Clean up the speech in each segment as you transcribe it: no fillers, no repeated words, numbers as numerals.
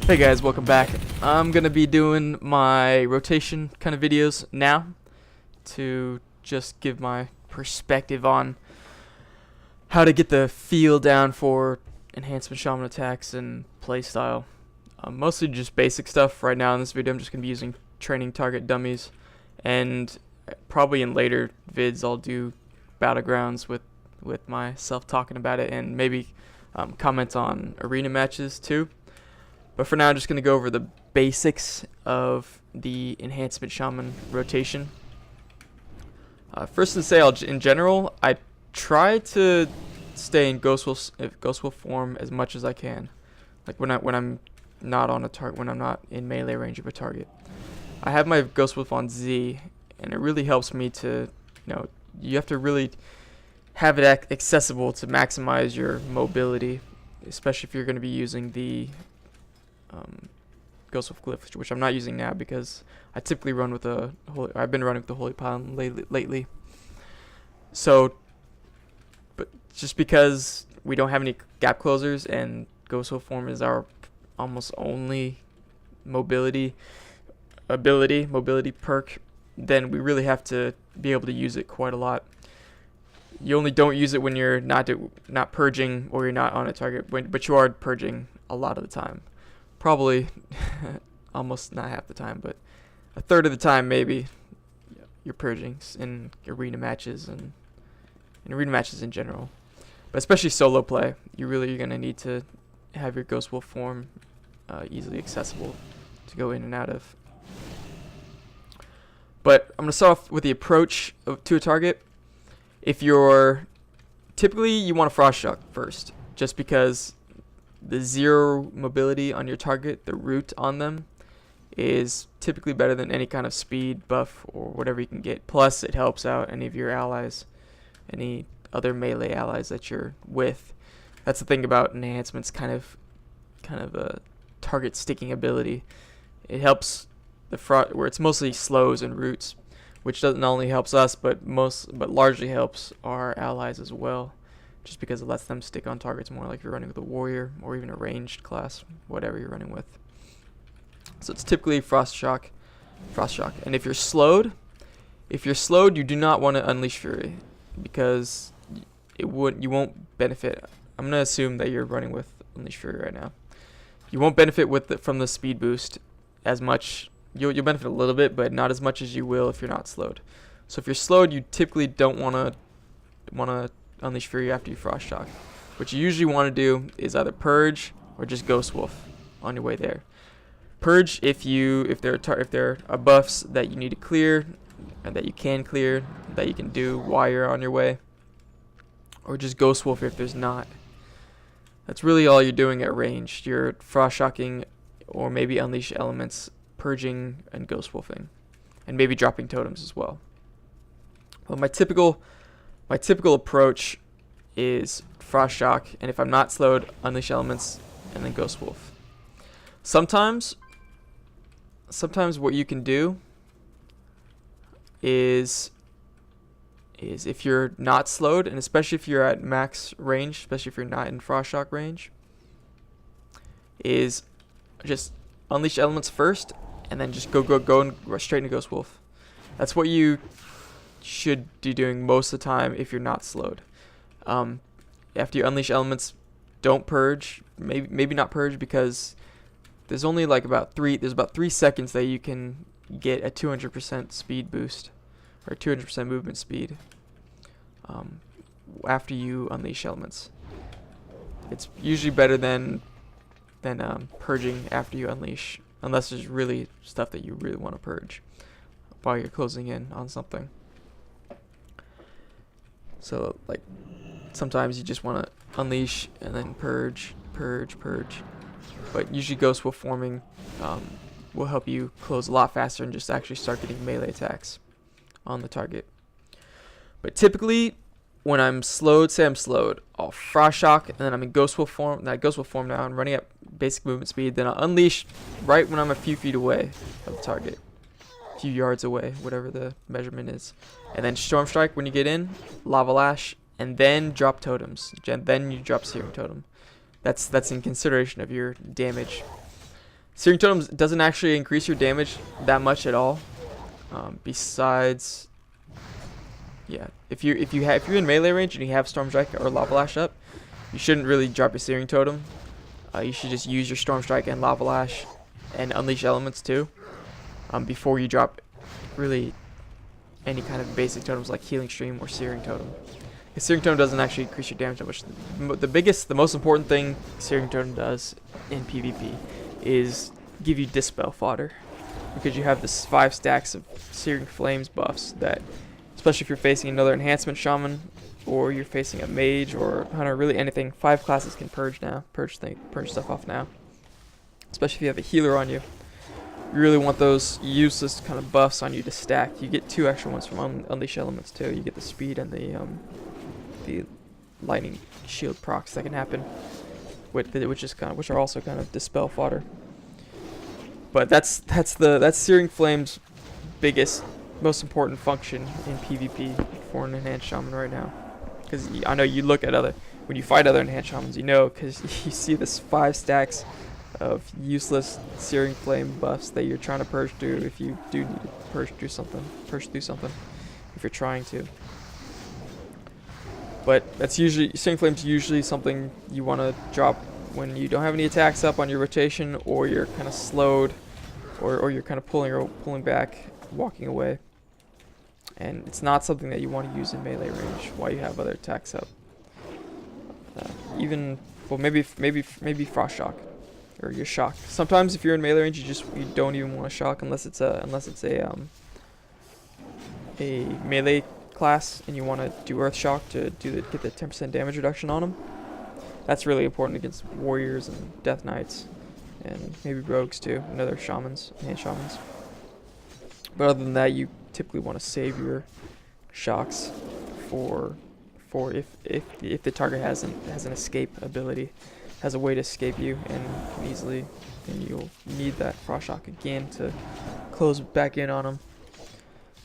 Hey guys, welcome back. I'm gonna be doing my rotation kind of videos now to just give my perspective on how to get the feel down for enhancement shaman attacks and playstyle. Mostly just basic stuff. Right now in this video I'm just gonna be using training target dummies, and probably in later vids I'll do battlegrounds with myself talking about it, and maybe comment on arena matches too. But for now, I'm just going to go over the basics of the Enhancement Shaman rotation. First to say, in general, I try to stay in Ghost Wolf form as much as I can. Like when I'm not on a target, when I'm not in melee range of a target. I have my Ghost Wolf on Z, and it really helps me to, you have to really have it accessible to maximize your mobility, especially if you're going to be using the Ghost Wolf Glyph, which I'm not using now because I typically run with I've been running with the Holy Pylon lately. So, but just because we don't have any gap closers and Ghost Wolf form is our almost only mobility perk, then we really have to be able to use it quite a lot. You only don't use it when you're not purging or you're not on a target, but you are purging a lot of the time. Probably almost not half the time, but a third of the time maybe you're purging in arena matches and in arena matches in general. But especially solo play, you're going to need to have your Ghost Wolf form easily accessible to go in and out of. But I'm going to start off with the approach to a target. If typically you want to Frost Shock first, just because the 0 mobility on your target, the root on them, is typically better than any kind of speed buff or whatever you can get. Plus, it helps out any of your allies, any other melee allies that you're with. That's the thing about enhancements, kind of a target sticking ability. It helps where it's mostly slows and roots, which not only helps us, but largely helps our allies as well. Just because it lets them stick on targets more, like you're running with a warrior or even a ranged class, whatever you're running with. So it's typically Frost Shock. And if you're slowed, you do not want to Unleash Fury, because you won't benefit. I'm gonna assume that you're running with Unleash Fury right now. You won't benefit from the speed boost as much. You'll benefit a little bit, but not as much as you will if you're not slowed. So if you're slowed, you typically don't wanna Unleash Fury after you Frost Shock. What you usually want to do is either Purge or just Ghost Wolf on your way there. Purge if there are buffs that you need to clear and that you can clear, that you can do while you're on your way, or just Ghost Wolf if there's not. That's really all you're doing at range. You're Frost Shocking or maybe Unleash Elements, purging and Ghost Wolfing, and maybe dropping totems as well. Well, my typical approach is Frost Shock, and if I'm not slowed, Unleash Elements, and then Ghost Wolf. Sometimes what you can do is if you're not slowed, and especially if you're at max range, especially if you're not in Frost Shock range, is just Unleash Elements first, and then just go and rush straight into Ghost Wolf. That's what you should be doing most of the time if you're not slowed. After you Unleash Elements, don't purge. Maybe not purge, because there's only about 3 seconds that you can get a 200% speed boost or 200% movement speed after you Unleash Elements. It's usually better than purging after you Unleash, unless there's really stuff that you really want to purge while you're closing in on something. So sometimes you just want to Unleash and then purge. But usually Ghost Wolf forming will help you close a lot faster and just actually start getting melee attacks on the target. But typically, when I'm slowed, I'll Frost Shock, and then I'm in Ghost Wolf form. Now I'm running at basic movement speed. Then I'll Unleash right when I'm a few feet away of the target, a few yards away, whatever the measurement is. And then Storm Strike when you get in, Lava Lash, and then drop totems. Then you drop Searing Totem. That's in consideration of your damage. Searing Totems doesn't actually increase your damage that much at all. Besides, yeah, if you're in melee range and you have Storm Strike or Lava Lash up, you shouldn't really drop your Searing Totem. You should just use your Storm Strike and Lava Lash and Unleash Elements too, before you drop really any kind of basic totems like Healing Stream or Searing Totem. The Searing Totem doesn't actually increase your damage that much. The most important thing Searing Totem does in PvP is give you Dispel fodder, because you have this 5 stacks of Searing Flames buffs that, especially if you're facing another Enhancement Shaman or you're facing a Mage or Hunter, really anything, 5 classes can purge now, purge stuff off now. Especially if you have a healer on you. You really want those useless kind of buffs on you to stack. You get 2 extra ones from Unleash Elements too. You get the speed and the lightning shield procs that can happen, which are also kind of dispel fodder. But that's Searing Flame's biggest, most important function in PvP for an Enhanced Shaman right now. Because I know you look at when you fight other Enhanced Shamans, you know, because you see this 5 stacks of useless Searing Flame buffs that you're trying to purge through if you do need to purge through something, if you're trying to. But that's usually, Searing Flame's usually something you want to drop when you don't have any attacks up on your rotation, or you're kind of slowed, or you're kind of pulling back, walking away. And it's not something that you want to use in melee range while you have other attacks up. Maybe Frost Shock. Or you're shocked. Sometimes if you're in melee range, you don't even want to shock unless it's a melee class and you want to do Earth Shock to get the 10% damage reduction on them. That's really important against warriors and death knights and maybe rogues too, and other shamans, hand shamans. But other than that, you typically want to save your shocks for if the target has an escape ability, has a way to escape you and easily, and you'll need that Frost Shock again to close back in on them.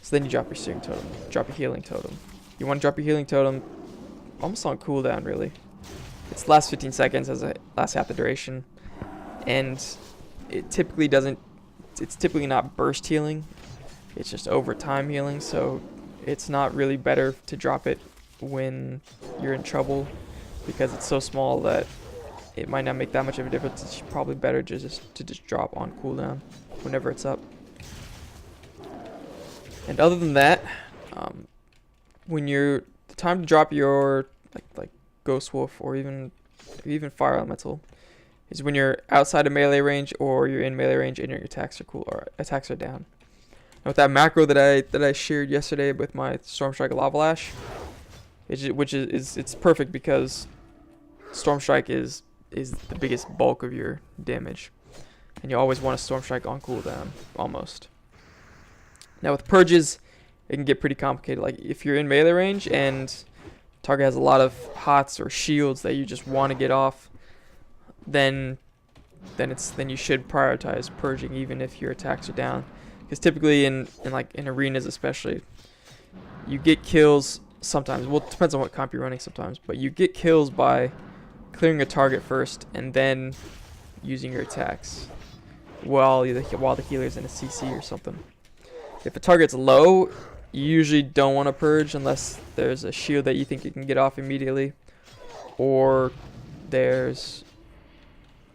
So then you drop your Searing Totem, drop your Healing Totem. You want to drop your Healing Totem almost on cooldown, really. It's last 15 seconds as a last half the duration, and it typically doesn't. It's typically not burst healing. It's just over time healing, so it's not really better to drop it when you're in trouble, because it's so small that it might not make that much of a difference. It's probably better to just drop on cooldown whenever it's up. And other than that, when the time to drop your like Ghost Wolf or even Fire Elemental is when you're outside of melee range or you're in melee range and your attacks are cool or attacks are down. Now with that macro that I shared yesterday with my Storm Strike Lava Lash, it's perfect because Storm Strike is the biggest bulk of your damage, and you always want a Storm Strike on cooldown almost. Now with purges, it can get pretty complicated. Like if you're in melee range and target has a lot of hots or shields that you just want to get off, then you should prioritize purging even if your attacks are down. Because typically in arenas especially, you get kills sometimes. Well, it depends on what comp you're running sometimes, but you get kills by clearing a target first and then using your attacks while the healer's in a CC or something. If a target's low, you usually don't want to purge unless there's a shield that you think you can get off immediately, or there's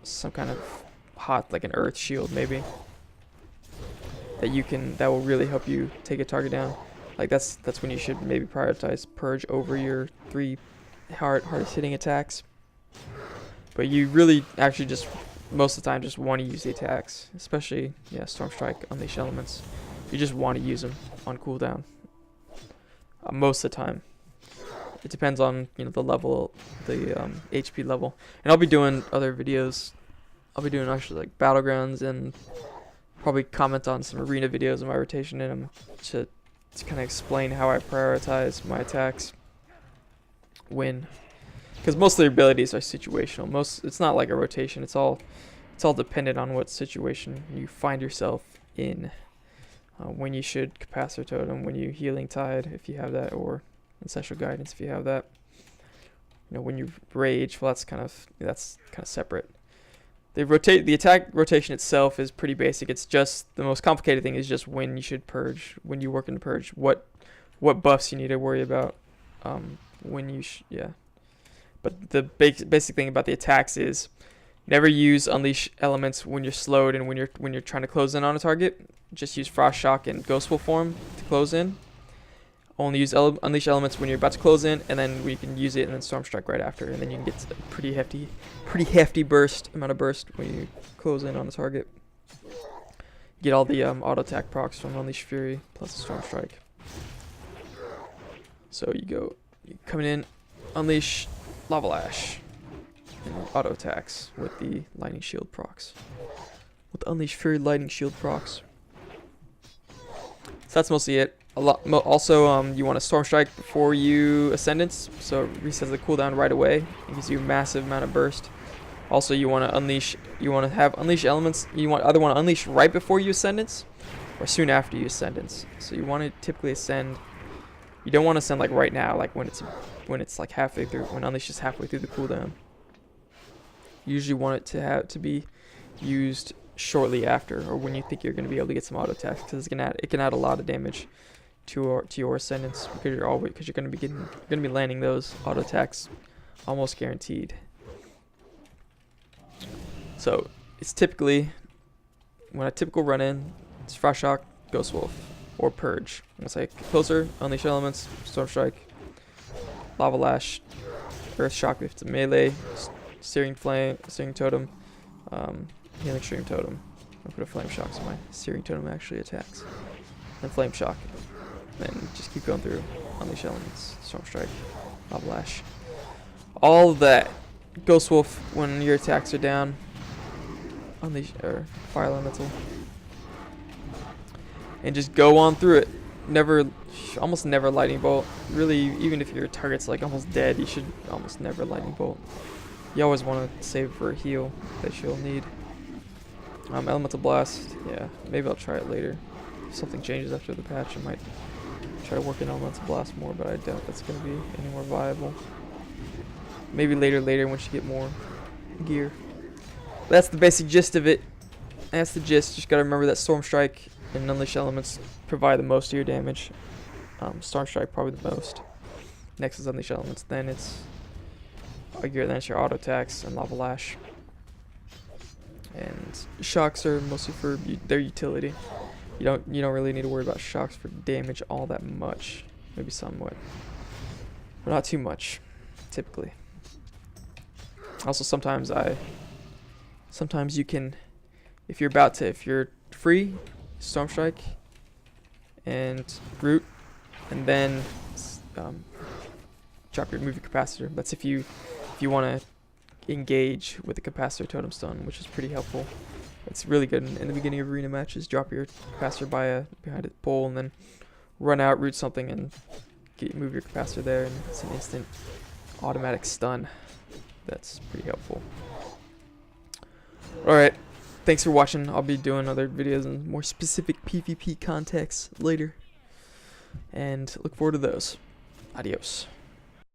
some kind of hot, like an earth shield maybe, that will really help you take a target down. Like that's when you should maybe prioritize purge over your 3 hardest hitting attacks. But you really actually just most of the time just want to use the attacks, especially Storm Strike, Unleash Elements. You just want to use them on cooldown most of the time. It depends on the level, the HP level. And I'll be doing other videos. I'll be doing actually like battlegrounds and probably comment on some arena videos and my rotation in them to kind of explain how I prioritize my attacks when. Because most of the abilities are situational. It's not like a rotation. It's all dependent on what situation you find yourself in. When you should Capacitor Totem, when you Healing Tide if you have that, or Ancestral Guidance if you have that. When you Rage, well that's kind of separate. The attack rotation itself is pretty basic. It's just the most complicated thing is just when you should purge, when you work in purge, what buffs you need to worry about, when you yeah. But the basic thing about the attacks is never use unleash elements when you're slowed and when you're trying to close in on a target. Just use frost shock and ghost wolf form to close in. Only use unleash elements when you're about to close in, and then we can use it and then storm strike right after, and then you can get a pretty hefty amount of burst when you close in on the target. Get all the auto attack procs from Unleash Fury plus the storm strike. So you coming in, unleash Lava Lash and auto attacks with the lightning shield procs. With the Unleash Fury lightning shield procs. So that's mostly it. Also, you want to Storm Strike before you Ascendance, so it resets the cooldown right away. It gives you a massive amount of burst. Also, you want to unleash. You want to have Unleash elements. You either want to unleash right before you Ascendance, or soon after you Ascendance. So you want to typically ascend. You don't want to ascend like right now, like when it's like halfway through, when Unleash is halfway through the cooldown. You usually want it to be used shortly after, or when you think you're going to be able to get some auto attacks, because it can add a lot of damage to your Ascendance, because you're going to be landing those auto attacks almost guaranteed. So it's typically, when a typical run in, it's Frost Shock, Ghost Wolf, or Purge. Once I get closer, Unleash Elements, Storm Strike, Lava Lash, Earth Shock if it's a melee, Searing Flame, Searing Totem, Healing Stream Totem. I'll put a Flame Shock so my Searing Totem actually attacks. Then Flame Shock. Then just keep going through. Unleash Elements, Storm Strike, Lava Lash. All of that. Ghost Wolf when your attacks are down. Unleash or Fire Elemental. And just go on through it. Almost never Lightning Bolt. Really, even if your target's like almost dead, you should almost never Lightning Bolt. You always want to save for a heal that you'll need. Elemental Blast. Yeah, maybe I'll try it later. If something changes after the patch, I might try to work in Elemental Blast more, but I doubt that's going to be any more viable. Maybe later once you get more gear. That's the basic gist of it. That's the gist. Just gotta remember that Storm Strike and Unleash Elements provide the most of your damage. Storm Strike probably the most. Next is Unleash Elements. Then it's your auto attacks and Lava Lash. And shocks are mostly for their utility. You don't really need to worry about shocks for damage all that much. Maybe somewhat, but not too much, typically. Also, sometimes you can, if you're free, Storm Strike and Root, and then move your capacitor. That's if you want to engage with the capacitor totem stone, which is pretty helpful. It's really good in the beginning of arena matches. Drop your capacitor behind a pole, and then run out, root something, and move your capacitor there, and it's an instant automatic stun. That's pretty helpful. Alright, thanks for watching. I'll be doing other videos in more specific PvP contexts later, and look forward to those. Adios.